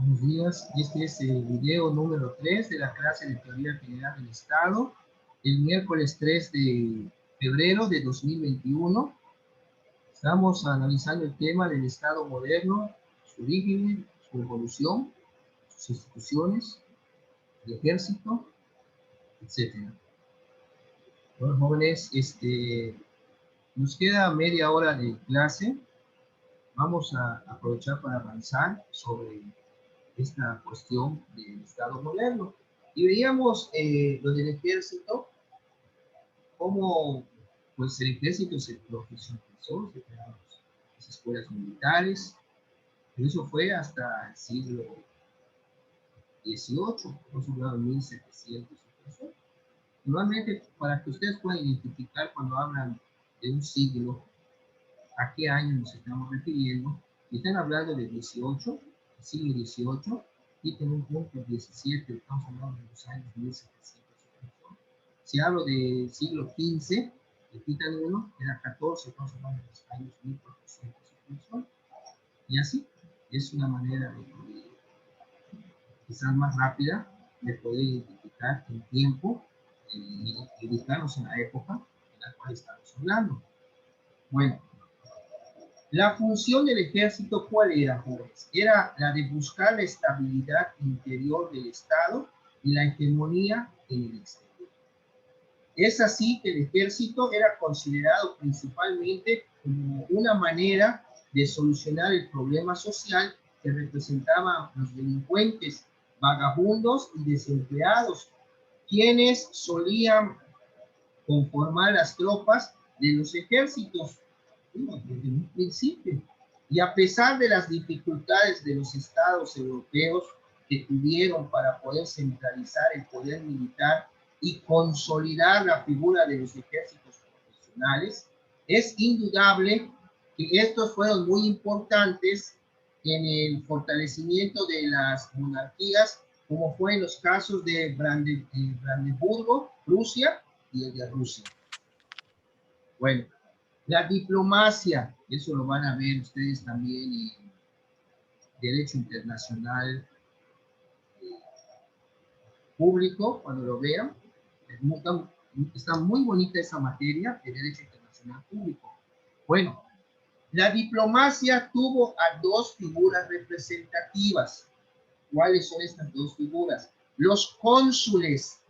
Buenos días, este es el video número 3 de la clase de Teoría General del Estado, el miércoles 3 de febrero de 2021. Estamos analizando el tema del Estado moderno, su origen, su evolución, sus instituciones, el ejército, etc. Bueno, jóvenes, nos queda media hora de clase. Vamos a aprovechar para avanzar sobre esta cuestión del Estado moderno. Y veíamos lo del ejército, cómo pues el ejército se profesionalizó, se crearon las escuelas militares, y eso fue hasta el siglo XVIII, por su lado, 1700. Normalmente, para que ustedes puedan identificar cuando hablan de un siglo, a qué año nos estamos refiriendo, y están hablando de 18, el siglo XVIII, y en un punto 17, estamos hablando de los años 1700. Si hablo del siglo XV, le quitan uno, era 14, estamos hablando de los años 1400. Y así, es una manera de quizás más rápida de poder identificar el tiempo y ubicarnos en la época en la cual estamos hablando. Bueno, la función del ejército, ¿cuál era, jóvenes? Era la de buscar la estabilidad interior del Estado y la hegemonía en el exterior. Es así que el ejército era considerado principalmente como una manera de solucionar el problema social que representaban los delincuentes, vagabundos y desempleados, quienes solían conformar las tropas de los ejércitos desde un principio. Y a pesar de las dificultades de los estados europeos que tuvieron para poder centralizar el poder militar y consolidar la figura de los ejércitos profesionales, es indudable que estos fueron muy importantes en el fortalecimiento de las monarquías, como fue en los casos de Brandeburgo, Prusia, y el de Rusia. Bueno, la diplomacia, eso lo van a ver ustedes también en Derecho Internacional Público, cuando lo vean. Está muy bonita esa materia de Derecho Internacional Público. Bueno, la diplomacia tuvo a dos figuras representativas. ¿Cuáles son estas dos figuras? Los cónsules,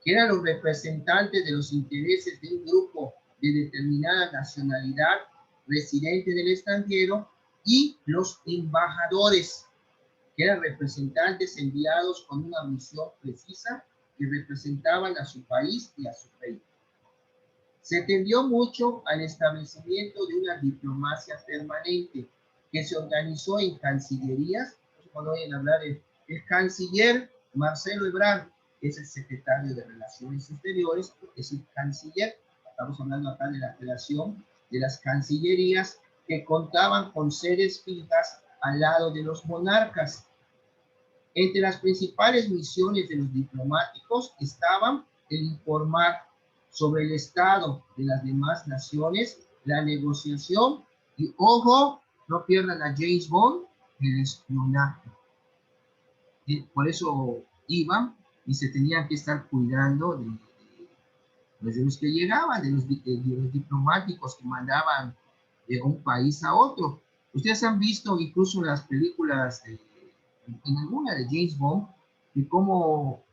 que eran los representantes de los intereses de un grupo de determinada nacionalidad residente del extranjero, y los embajadores, que eran representantes enviados con una misión precisa que representaban a su país y a su rey. Se tendió mucho al establecimiento de una diplomacia permanente que se organizó en cancillerías. Cuando oyen hablar del canciller Marcelo Ebrard, que es el secretario de Relaciones Exteriores, es el canciller. Estamos hablando acá de la relación de las cancillerías que contaban con sedes fijas al lado de los monarcas. Entre las principales misiones de los diplomáticos estaban el informar sobre el estado de las demás naciones, la negociación y, ojo, no pierdan a James Bond, el espionaje. Por eso iban y se tenían que estar cuidando de los que llegaban, de los diplomáticos que mandaban de un país a otro. Ustedes han visto incluso las películas, en alguna de James Bond, de cómo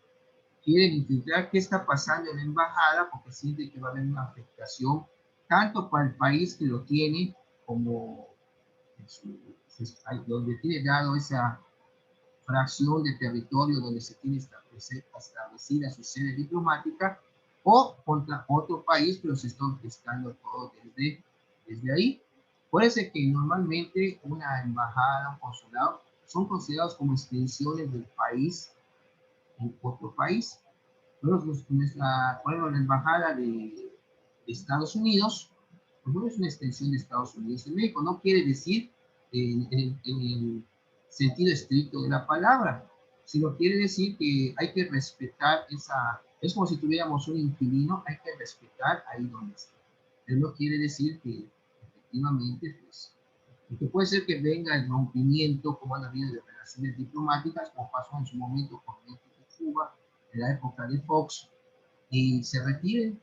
quieren infiltrar qué está pasando en la embajada, porque sienten que va a haber una afectación tanto para el país que lo tiene como donde tiene dado esa fracción de territorio donde se tiene establecida su sede diplomática, o contra otro país, pero se está orquestando todo desde ahí. Puede ser que normalmente una embajada, un consulado, son considerados como extensiones del país en otro país. Por ejemplo, la embajada de Estados Unidos, pues no es una extensión de Estados Unidos en México, no quiere decir en el sentido estricto de la palabra, sino quiere decir que hay que respetar es como si tuviéramos un inquilino, hay que respetar ahí donde está. Pero no quiere decir que efectivamente pues, Porque puede ser que venga el rompimiento, como han habido de relaciones diplomáticas, como pasó en su momento con México y Cuba, en la época de Fox, y se retiren,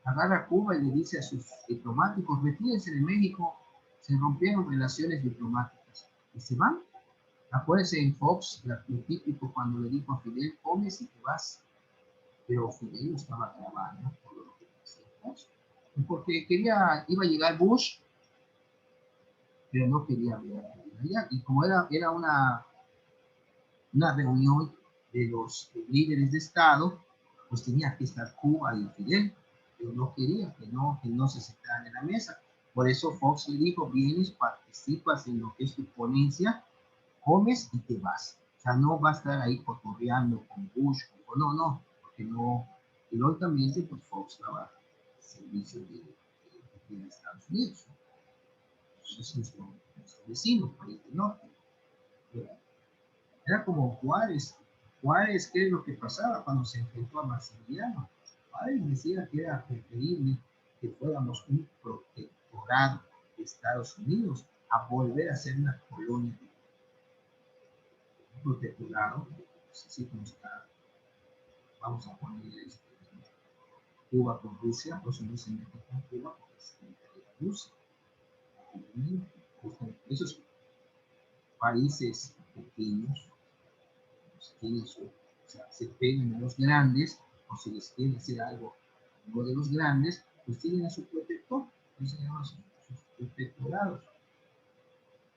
agarra a Cuba y le dice a sus diplomáticos, retírense de México, se rompieron relaciones diplomáticas, y se van. Acuérdense en Fox, lo típico cuando le dijo a Fidel, comes y te vas, pero Fidel no estaba grabando todo lo que hacía Fox, porque iba a llegar Bush, pero no quería ver allá, y como era una reunión de los líderes de Estado, pues tenía que estar Cuba y Fidel, pero no quería que no se sentaran en la mesa. Por eso Fox le dijo, vienes, participas en lo que es tu ponencia, comes y te vas. O sea, no va a estar ahí cotorreando con Bush, no, porque no, y lógicamente pues Fox trabaja al servicio de Estados Unidos. Entonces es nuestro vecino, país del norte. Era como Juárez. Juárez, ¿qué es lo que pasaba cuando se enfrentó a Maximiliano? Juárez decía que era preferible que fuéramos un protectorado de Estados Unidos a volver a ser una colonia. Un protectorado, pues así como está, vamos a poner Cuba con Rusia, pues no se mete con Cuba porque se mete con Rusia. Esos países pequeños o sea, se pegan a los grandes, o si les quiere hacer algo a uno de los grandes, pues tienen a su protector, que se llaman sus protectorados.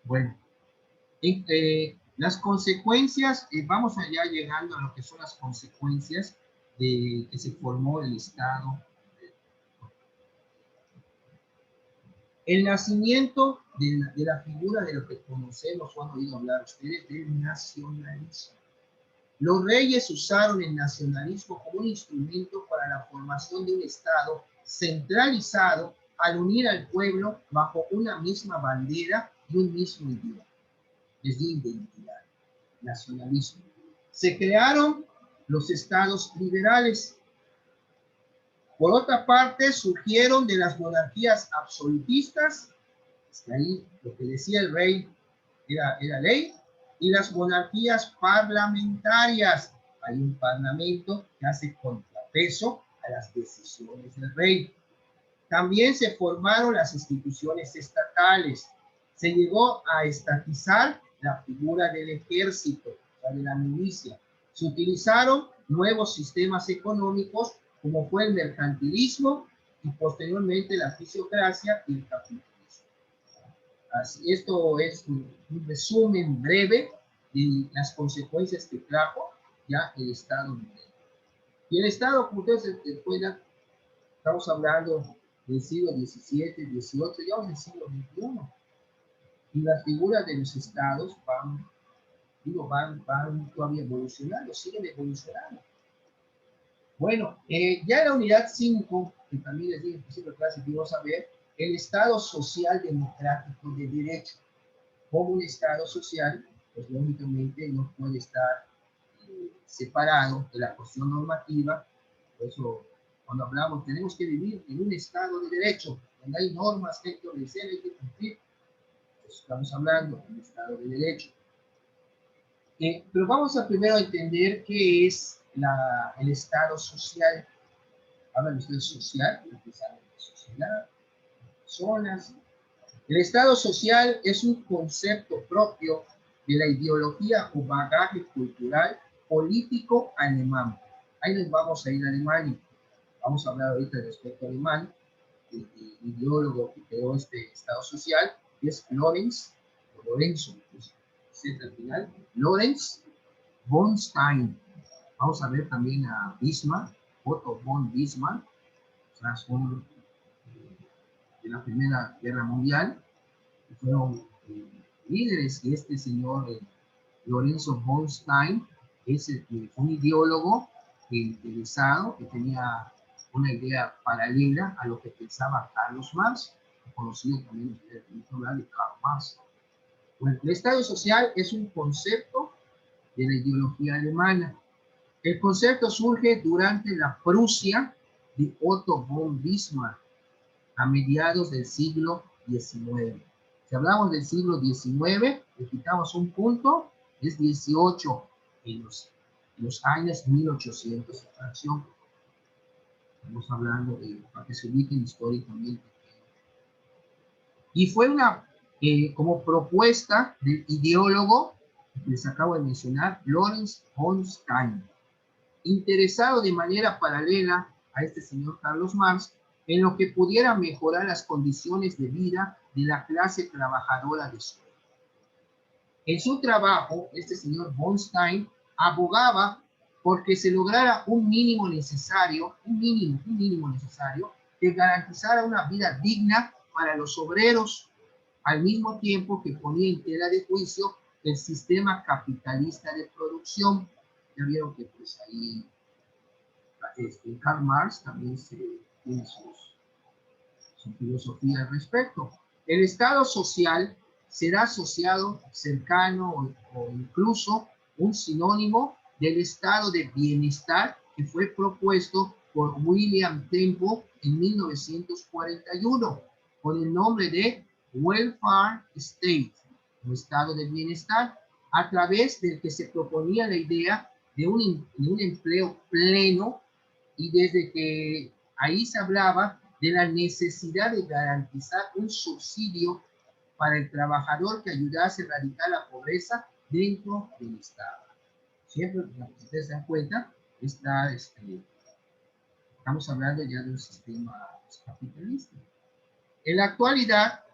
Bueno, las consecuencias, vamos allá llegando a lo que son las consecuencias de que se formó el Estado. El nacimiento de la figura de lo que conocemos o han oído hablar ustedes del nacionalismo. Los reyes usaron el nacionalismo como un instrumento para la formación de un Estado centralizado al unir al pueblo bajo una misma bandera y un mismo idioma. Es de identidad, nacionalismo. Se crearon los estados liberales. Por otra parte, surgieron de las monarquías absolutistas, ahí lo que decía el rey era ley, y las monarquías parlamentarias. Hay un parlamento que hace contrapeso a las decisiones del rey. También se formaron las instituciones estatales. Se llegó a estatizar la figura del ejército, de la milicia. Se utilizaron nuevos sistemas económicos, como fue el mercantilismo y posteriormente la fisiocracia y el capitalismo. Así, esto es un resumen breve de las consecuencias que trajo ya el Estado moderno. Y el Estado, como ustedes se recuerdan, estamos hablando del siglo XVII, XVIII, ya en el siglo XXI. Y las figuras de los estados van todavía evolucionando, siguen evolucionando. Bueno, ya en la unidad 5, que también les dije en principio de clase que vamos a ver, el Estado social democrático de derecho. Como un Estado social, pues lógicamente no puede estar separado de la cuestión normativa. Por eso, cuando hablamos, tenemos que vivir en un Estado de derecho, donde hay normas que hay que obedecer, hay que cumplir. Pues estamos hablando de un Estado de derecho. Pero vamos a primero entender qué es el Estado social. Hablan ustedes social, empiezan de sociedad, personas. El Estado social es un concepto propio de la ideología o bagaje cultural político alemán. Ahí nos vamos a ir a Alemania. Vamos a hablar ahorita del aspecto alemán. El ideólogo que creó este Estado social es Lorenzo, pues, al final, Lorenz von Stein. Vamos a ver también a Bismarck, Otto von Bismarck, son de la Primera Guerra Mundial, fueron líderes. Y este señor Lorenzo von Stein es un ideólogo interesado que tenía una idea paralela a lo que pensaba Carlos Marx, conocido también hablar de Karl Marx. Bueno, el Estado social es un concepto de la ideología alemana. El concepto surge durante la Prusia de Otto von Bismarck a mediados del siglo XIX. Si hablamos del siglo XIX, le quitamos un punto, es 18 en los años 1800, fracción. Estamos hablando para que se ubiquen históricamente. Y fue como propuesta del ideólogo que les acabo de mencionar, Lawrence von Stein, interesado de manera paralela a este señor Carlos Marx en lo que pudiera mejorar las condiciones de vida de la clase trabajadora de su época. En su trabajo, este señor von Stein abogaba porque se lograra un mínimo necesario que garantizara una vida digna para los obreros, al mismo tiempo que ponía en tela de juicio el sistema capitalista de producción. Ya vieron que pues ahí Karl Marx también tiene su filosofía al respecto. El Estado social será asociado, cercano o incluso un sinónimo del estado de bienestar que fue propuesto por William Temple en 1941 con el nombre de Welfare State, o estado de bienestar, a través del que se proponía la idea de un empleo pleno, y desde que ahí se hablaba de la necesidad de garantizar un subsidio para el trabajador que ayudase a erradicar la pobreza dentro del Estado. Siempre, si ustedes se dan cuenta, estamos hablando ya de un sistema capitalista. En la actualidad,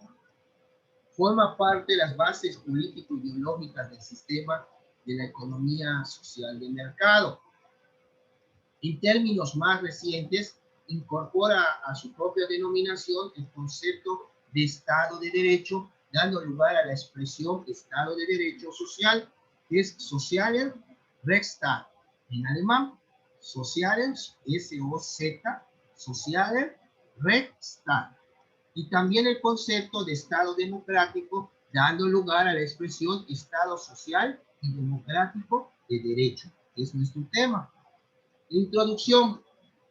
forma parte de las bases político-ideológicas del sistema de la economía social de mercado. En términos más recientes, incorpora a su propia denominación el concepto de Estado de Derecho, dando lugar a la expresión Estado de Derecho Social, que es Sozialen Rechtsstaat en alemán, Sozialen, S-O-Z, Sozialen Rechtsstaat, y también el concepto de Estado democrático, dando lugar a la expresión Estado social y democrático de derecho, que es nuestro tema. Introducción.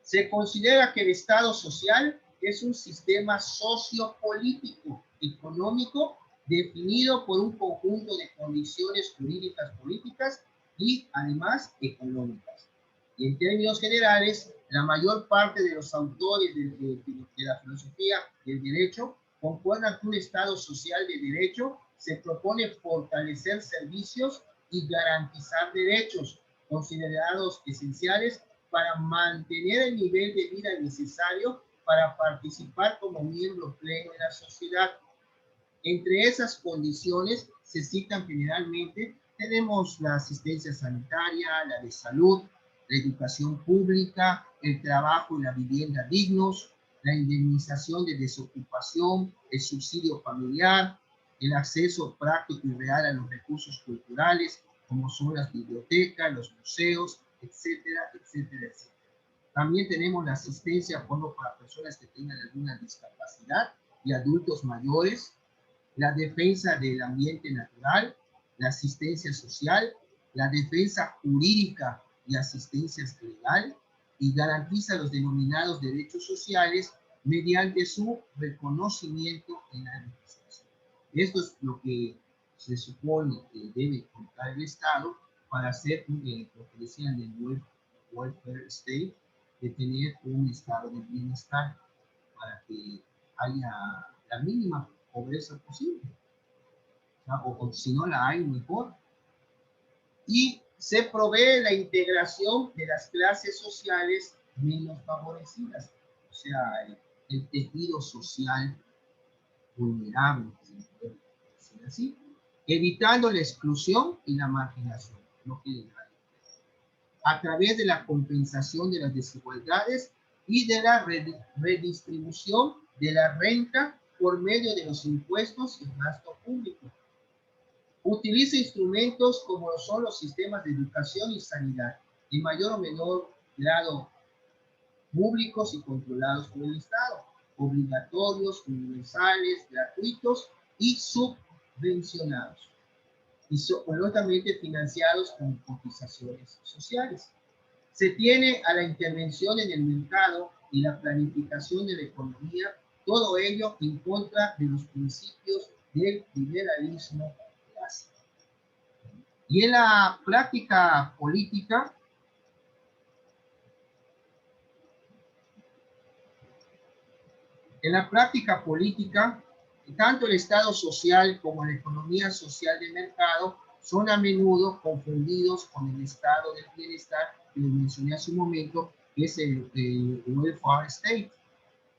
Se considera que el Estado social es un sistema sociopolítico, económico, definido por un conjunto de condiciones jurídicas, políticas y además económicas. Y en términos generales, la mayor parte de los autores de la filosofía del derecho concuerdan que un Estado social de derecho se propone fortalecer servicios y garantizar derechos considerados esenciales para mantener el nivel de vida necesario para participar como miembro pleno de la sociedad. Entre esas condiciones se citan generalmente, tenemos la asistencia sanitaria, la de salud, la educación pública, el trabajo y la vivienda dignos, la indemnización de desocupación, el subsidio familiar, el acceso práctico y real a los recursos culturales, como son las bibliotecas, los museos, etcétera, etcétera, etcétera. También tenemos la asistencia a fondo para personas que tengan alguna discapacidad y adultos mayores, la defensa del ambiente natural, la asistencia social, la defensa jurídica y asistencia legal, y garantiza los denominados derechos sociales mediante su reconocimiento en la legislación. Esto es lo que se supone que debe contar el Estado para hacer lo que decían del welfare state, de tener un estado de bienestar para que haya la mínima pobreza posible, o si no la hay, mejor. Y se provee la integración de las clases sociales menos favorecidas, o sea, el tejido social vulnerable, así, evitando la exclusión y la marginación, a través de la compensación de las desigualdades y de la redistribución de la renta por medio de los impuestos y gasto público. Utiliza instrumentos como son los sistemas de educación y sanidad, en mayor o menor grado públicos y controlados por el Estado, obligatorios, universales, gratuitos y subvencionados, y completamente financiados con cotizaciones sociales. Se tiene a la intervención en el mercado y la planificación de la economía, todo ello en contra de los principios del liberalismo clásico. Y en la práctica política, tanto el Estado social como la economía social de mercado son a menudo confundidos con el estado del bienestar que les mencioné hace un momento, que es el welfare state.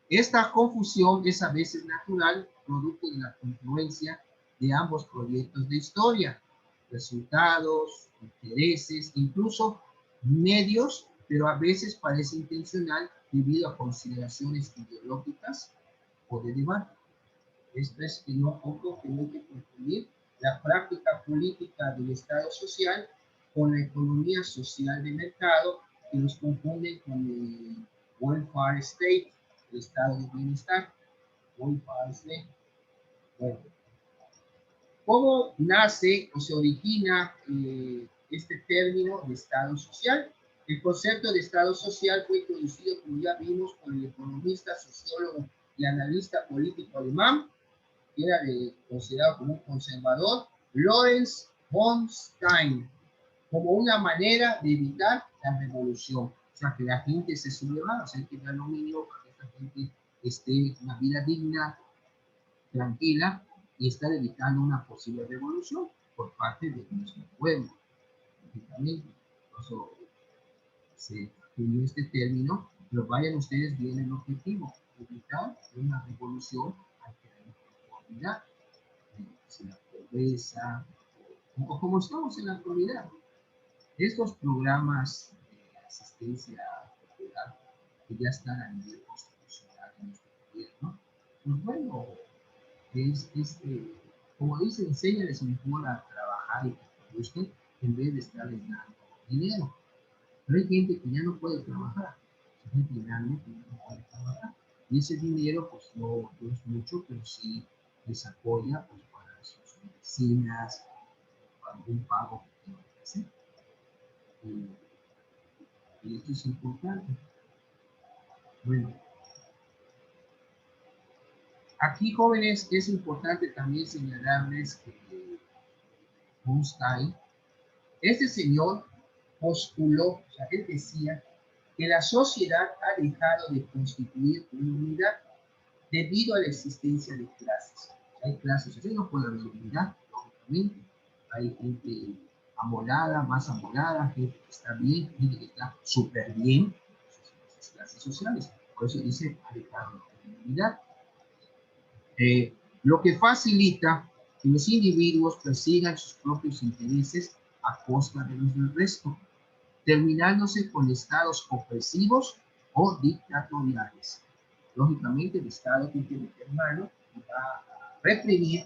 Esta confusión es a veces natural, producto de la confluencia de ambos proyectos de historia, resultados, intereses, incluso medios, pero a veces parece intencional debido a consideraciones ideológicas o de debate. Esto es que no poco que no hay que confundir la práctica política del Estado social con la economía social de mercado, que nos confunden con el welfare state, el estado de bienestar. Welfare state. Bueno, ¿cómo nace o se origina este término de Estado social? El concepto de Estado social fue introducido, como ya vimos, por el economista, sociólogo y analista político alemán, que era considerado como un conservador, Lorenz von Stein, como una manera de evitar la revolución. O sea, que la gente se sublevara, o sea, que da lo mínimo para que esta gente esté una vida digna, tranquila, y estar evitando una posible revolución por parte del mismo pueblo. Lógicamente, eso se unió este término, pero vayan ustedes bien el objetivo, evitar una revolución al que hay conformidad, la pobreza, o como estamos en la actualidad. Estos programas de asistencia popular que ya están a nivel constitucional en nuestro gobierno, pues bueno, como dice, enséñales mejor a trabajar y que produzcan en vez de estarles dando dinero. Pero hay gente que ya no puede trabajar, hay gente grande que ya no puede trabajar. Y ese dinero, pues no es mucho, pero sí les apoya pues, para sus medicinas, para algún pago que tengan que hacer. Y esto es importante. Bueno, aquí, jóvenes, es importante también señalarles que Einstein, este señor postuló, o sea, él decía que la sociedad ha dejado de constituir una unidad debido a la existencia de clases. Hay clases, o sea, no puede haber unidad, lógicamente. Hay gente amolada, más amolada, gente que está bien, gente que está súper bien, esas clases sociales. Por eso dice, ha dejado de unidad. Lo que facilita que los individuos persigan sus propios intereses a costa de los del resto, terminándose con estados opresivos o dictatoriales. Lógicamente, el Estado tiene que meter mano y va a reprimir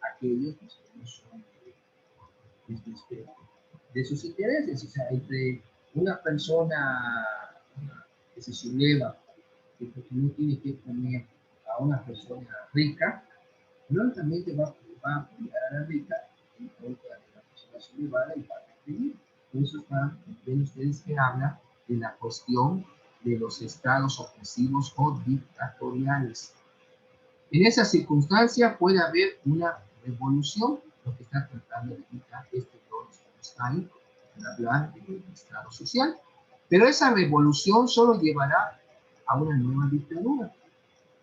a aquellos que no son de sus intereses. O sea, entre una persona que se subleva, que no tiene que comer a una persona rica, lógicamente va a apoyar a la rica en contra de la persona sublevada y va a reprimir. Por eso ven ustedes que habla de la cuestión de los estados opresivos o dictatoriales. En esa circunstancia puede haber una revolución, lo que está tratando de evitar este Lorenz von Stein, al hablar del estado social, pero esa revolución solo llevará a una nueva dictadura.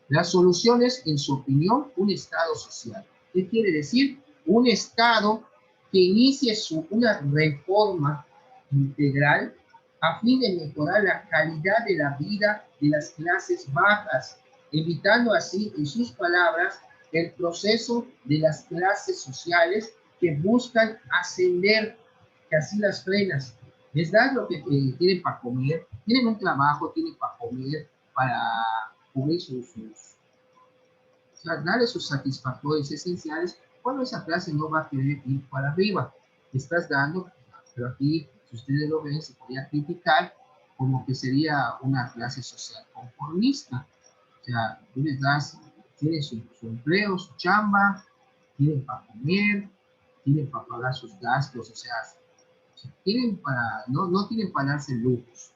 La solución es, en su opinión, un Estado social. ¿Qué quiere decir? Un Estado que inicie una reforma integral a fin de mejorar la calidad de la vida de las clases bajas, evitando así, en sus palabras, el proceso de las clases sociales que buscan ascender, que así las frenas. Les dan lo que tienen para comer, tienen un trabajo, tienen para comer, para cubrir o sea, darle sus satisfactores esenciales, cuando esa clase no va a querer ir para arriba. Estás dando, pero aquí, si ustedes lo ven, se podría criticar como que sería una clase social conformista. O sea, tú les das, tienen su empleo, su chamba, tienen para comer, tienen para pagar sus gastos, o sea tienen para, no tienen para darse lujos.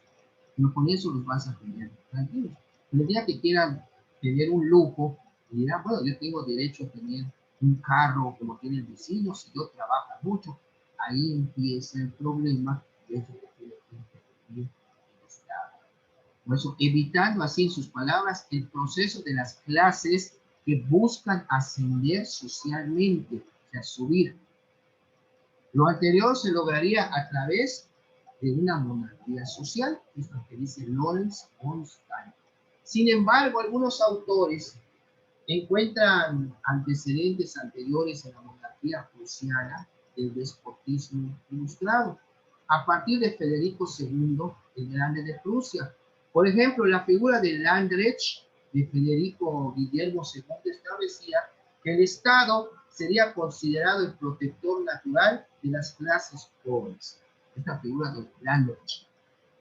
No con eso los vas a tener tranquilos. El día que quieran tener un lujo, y dirán, bueno, yo tengo derecho a tener un carro como tiene el vecino, si yo trabajo mucho, ahí empieza el problema de eso que tiene que intervenir el Estado. Por eso, evitando así, en sus palabras, el proceso de las clases que buscan ascender socialmente, o sea, subir. Lo anterior se lograría a través de una monarquía social, que es lo que dice Lawrence von Stein. Sin embargo, algunos autores encuentran antecedentes anteriores en la monarquía prusiana del despotismo ilustrado, a partir de Federico II, el Grande de Prusia. Por ejemplo, la figura de Landrecht de Federico Guillermo II establecía que el Estado sería considerado el protector natural de las clases pobres. Esta figura de Landrecht.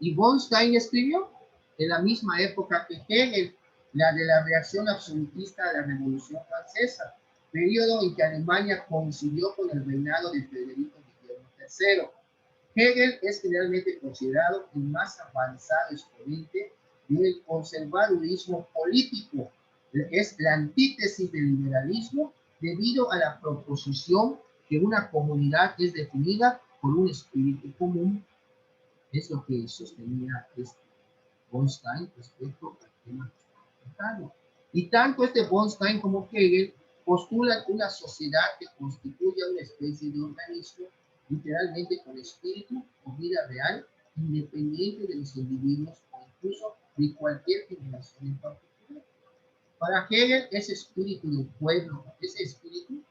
Y von Stein escribió en la misma época que Hegel, la de la reacción absolutista a la Revolución Francesa, periodo en que Alemania coincidió con el reinado de Federico Guillermo III. Hegel es generalmente considerado el más avanzado exponente del conservadurismo político. Es la antítesis del liberalismo debido a la proposición que una comunidad es definida por un espíritu común. Es lo que sostenía von Stein respecto al tema que estamos tratando. Y tanto von Stein como Hegel postulan una sociedad que constituya una especie de organismo literalmente con espíritu o vida real, independiente de los individuos o incluso de cualquier generación en particular. Para Hegel, ese espíritu del pueblo, ese espíritu,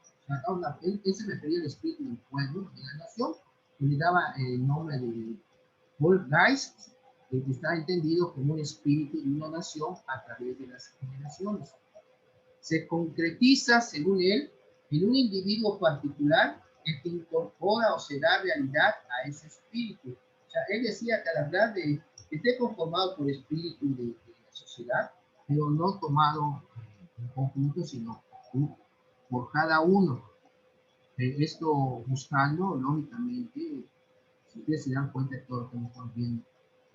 él se refería al espíritu del pueblo, de la nación, que le daba el nombre de Volksgeist, que está entendido como un espíritu de una nación a través de las generaciones. Se concretiza, según él, en un individuo particular el que incorpora o se da realidad a ese espíritu. O sea, él decía que al hablar de que esté conformado por espíritu de la sociedad, pero no tomado en conjunto, sino por cada uno. Esto buscando, lógicamente, si ustedes se dan cuenta de todo lo que estamos viendo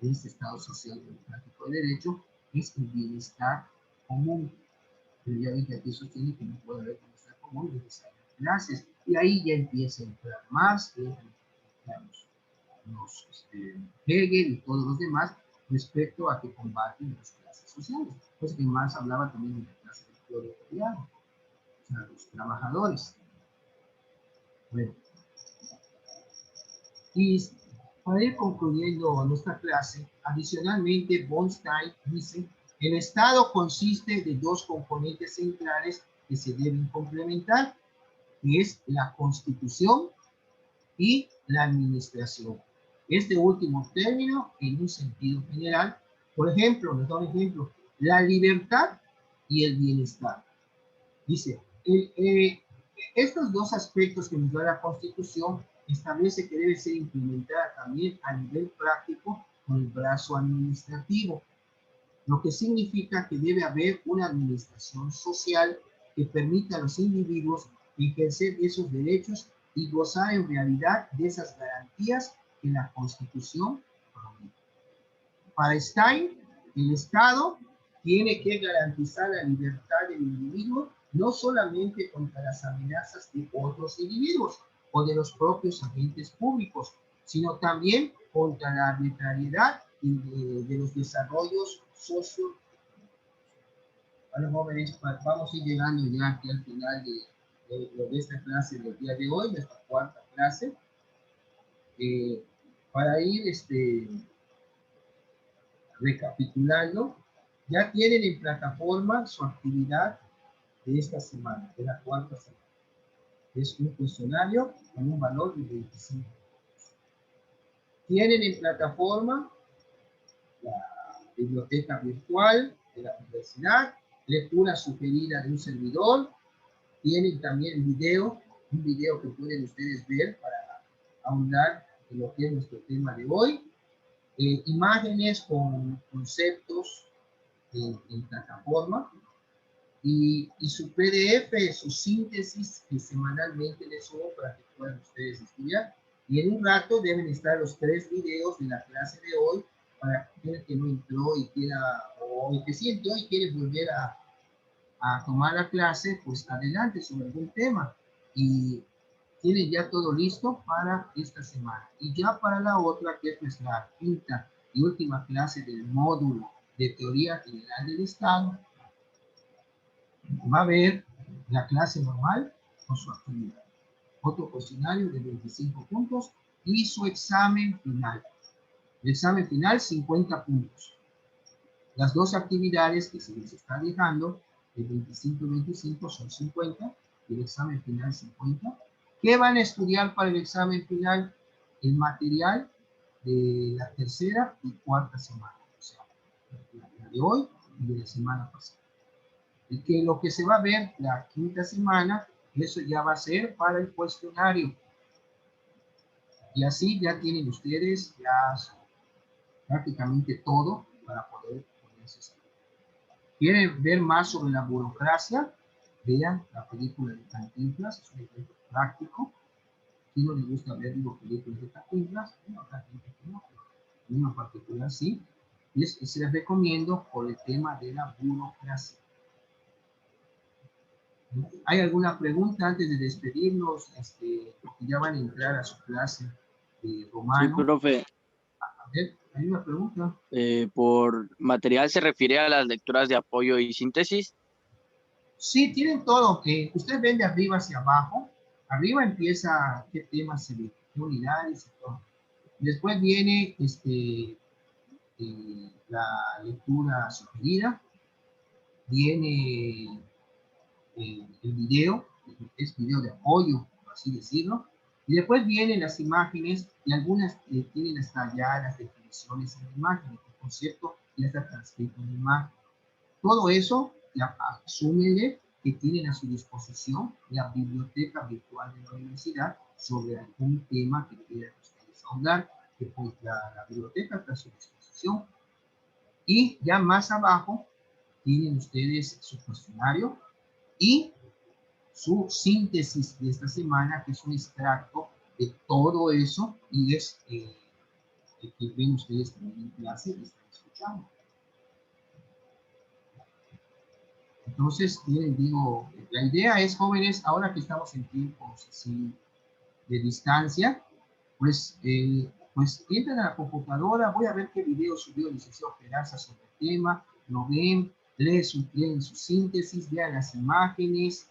en este Estado social democrático de derecho, es el bienestar común. Pero ya dije aquí sostiene que no puede haber bienestar común desde esas clases. Y ahí ya empieza a entrar Marx, los Hegel y todos los demás respecto a que combaten las clases sociales. Pues que Marx hablaba también de la clase del proletariado, o sea, los trabajadores. Bueno, y para ir concluyendo nuestra clase, adicionalmente, von Stein dice: el Estado consiste de dos componentes centrales que se deben complementar, que es la Constitución y la administración. Este último término, en un sentido general, por ejemplo, les doy un ejemplo, la libertad y el bienestar. Dice, estos dos aspectos que nos da la Constitución establece que debe ser implementada también a nivel práctico con el brazo administrativo, lo que significa que debe haber una administración social que permita a los individuos ejercer esos derechos y gozar en realidad de esas garantías que la Constitución promete. Para Stein, el Estado tiene que garantizar la libertad del individuo no solamente contra las amenazas de otros individuos o de los propios agentes públicos, sino también contra la arbitrariedad de los desarrollos socioeconómicos. Bueno, jóvenes, vamos a ir llegando ya aquí al final de esta clase del día de hoy, de esta cuarta clase. Para ir recapitulando, ya tienen en plataforma su actividad de esta semana, de la cuarta semana. Es un cuestionario con un valor de 25 puntos. Tienen en plataforma la biblioteca virtual de la universidad, lectura sugerida de un servidor. Tienen también un video que pueden ustedes ver para ahondar en lo que es nuestro tema de hoy. Imágenes con conceptos en plataforma y su PDF, su síntesis que semanalmente les subo para que puedan ustedes estudiar. Y en un rato deben estar los 3 videos de la clase de hoy para aquel que no entró y quiera, o el que sí entró y quiere volver a a tomar la clase, pues adelante sobre algún tema. Y tienen ya todo listo para esta semana. Y ya para la otra, que es nuestra quinta y última clase del módulo de Teoría General del Estado, va a haber la clase normal con su actividad, otro cuestionario de 25 puntos y su examen final. El examen final, 50 puntos. Las dos actividades que se les está dejando, de 25 y 25, son 50, y el examen final 50. ¿Qué van a estudiar para el examen final? El material de la tercera y cuarta semana, o sea, la de hoy y de la semana pasada. Y que lo que se va a ver la quinta semana, eso ya va a ser para el cuestionario. Y así ya tienen ustedes ya prácticamente todo para poder ponerse a estudiar. ¿Quieren ver más sobre la burocracia? Vean la película de Cantinflas, es un ejemplo práctico. Si no les gusta ver películas de Cantinflas, no, otra gente que no, pero a mí en particular sí. Y se les recomiendo por el tema de la burocracia. ¿Hay alguna pregunta antes de despedirnos? Porque ya van a entrar a su clase de Sí, romano. profe. A ver, ¿hay una pregunta? ¿Por material se refiere a las lecturas de apoyo y síntesis? Sí, tienen todo. Usted ven de arriba hacia abajo. Arriba empieza qué temas se ve, qué unidades y todo. Después viene la lectura sugerida. Viene el video, es video de apoyo, por así decirlo. Y después vienen las imágenes y algunas tienen hasta ya las definiciones en la imagen. El concepto ya está transcrito en la imagen. Todo eso, ya asúmele que tienen a su disposición la biblioteca virtual de la universidad sobre algún tema que quieran ustedes ahondar, que pues la biblioteca está a su disposición. Y ya más abajo tienen ustedes su cuestionario y su síntesis de esta semana, que es un extracto de todo eso, y es el que ven ustedes también en clase y están escuchando. Entonces, digo, la idea es, jóvenes, ahora que estamos en tiempos así de distancia, pues entren a la computadora, voy a ver qué video subió el licenciado Peraza sobre el tema, lo ven, leen su síntesis, vean las imágenes,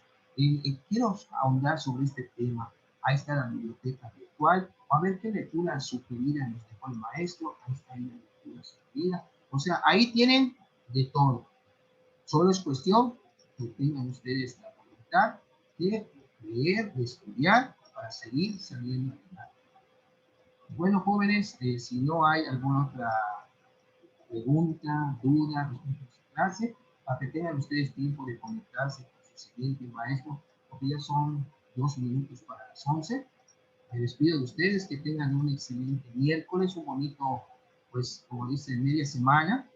quiero ahondar sobre este tema. Ahí está la biblioteca virtual, a ver qué lectura sugerida nos dejó el maestro, ahí está la lectura sugerida. O sea, ahí tienen de todo. Solo es cuestión que tengan ustedes la voluntad de leer, de estudiar, para seguir saliendo adelante. Bueno, jóvenes, si no hay alguna otra pregunta, duda respecto a su clase, para que tengan ustedes tiempo de conectarse con su siguiente maestro, porque ya son 2 minutos para las 11. Me despido de ustedes, que tengan un excelente miércoles, un bonito, pues, como dice, media semana.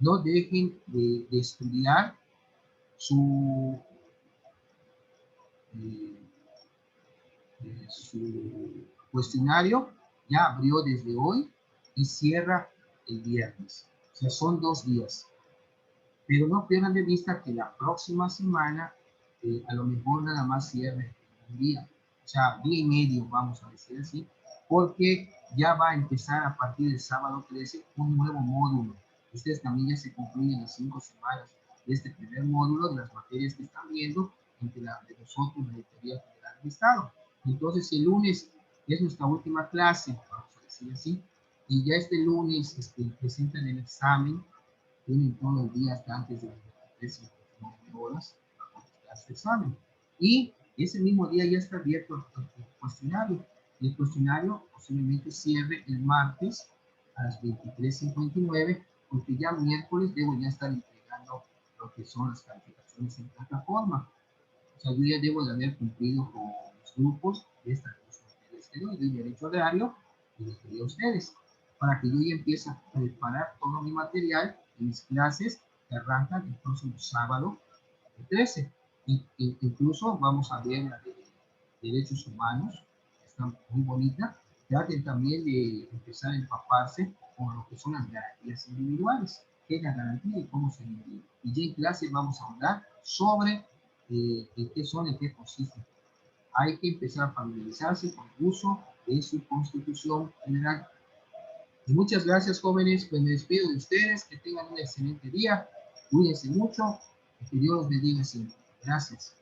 No dejen de estudiar su su cuestionario. Ya abrió desde hoy y cierra el viernes. O sea, son 2 días. Pero no pierdan de vista que la próxima semana a lo mejor nada más cierre un día. O sea, día y medio, vamos a decir así, porque ya va a empezar a partir del sábado 13 un nuevo módulo. Ustedes también ya se concluyen las 5 semanas de este primer módulo de las materias que están viendo entre la de nosotros, la Teoría General del Estado. Entonces, el lunes es nuestra última clase, vamos a decir así, y ya este lunes presentan el examen, tienen todo el día hasta antes de las 23:59 horas para contestar este examen. Y ese mismo día ya está abierto el cuestionario. Y el cuestionario posiblemente cierre el martes a las 23:59, porque ya miércoles debo ya estar entregando lo que son las calificaciones en plataforma. O sea, yo ya debo de haber cumplido con los grupos de estas dos materias que doy, de derecho agrario y les doy a ustedes, para que yo ya empiece a preparar todo mi material en mis clases que arrancan el próximo sábado, el 13. Incluso vamos a ver la de derechos humanos, que está muy bonita. Traten también de empezar a empaparse con lo que son las garantías individuales. qué es la garantía y cómo se entiende. Y ya en clase vamos a hablar sobre en qué son y qué consiste. Hay que empezar a familiarizarse con el uso de su Constitución General. Y muchas gracias, jóvenes. Pues me despido de ustedes. Que tengan un excelente día. Cuídense mucho. Que Dios los bendiga siempre. Gracias.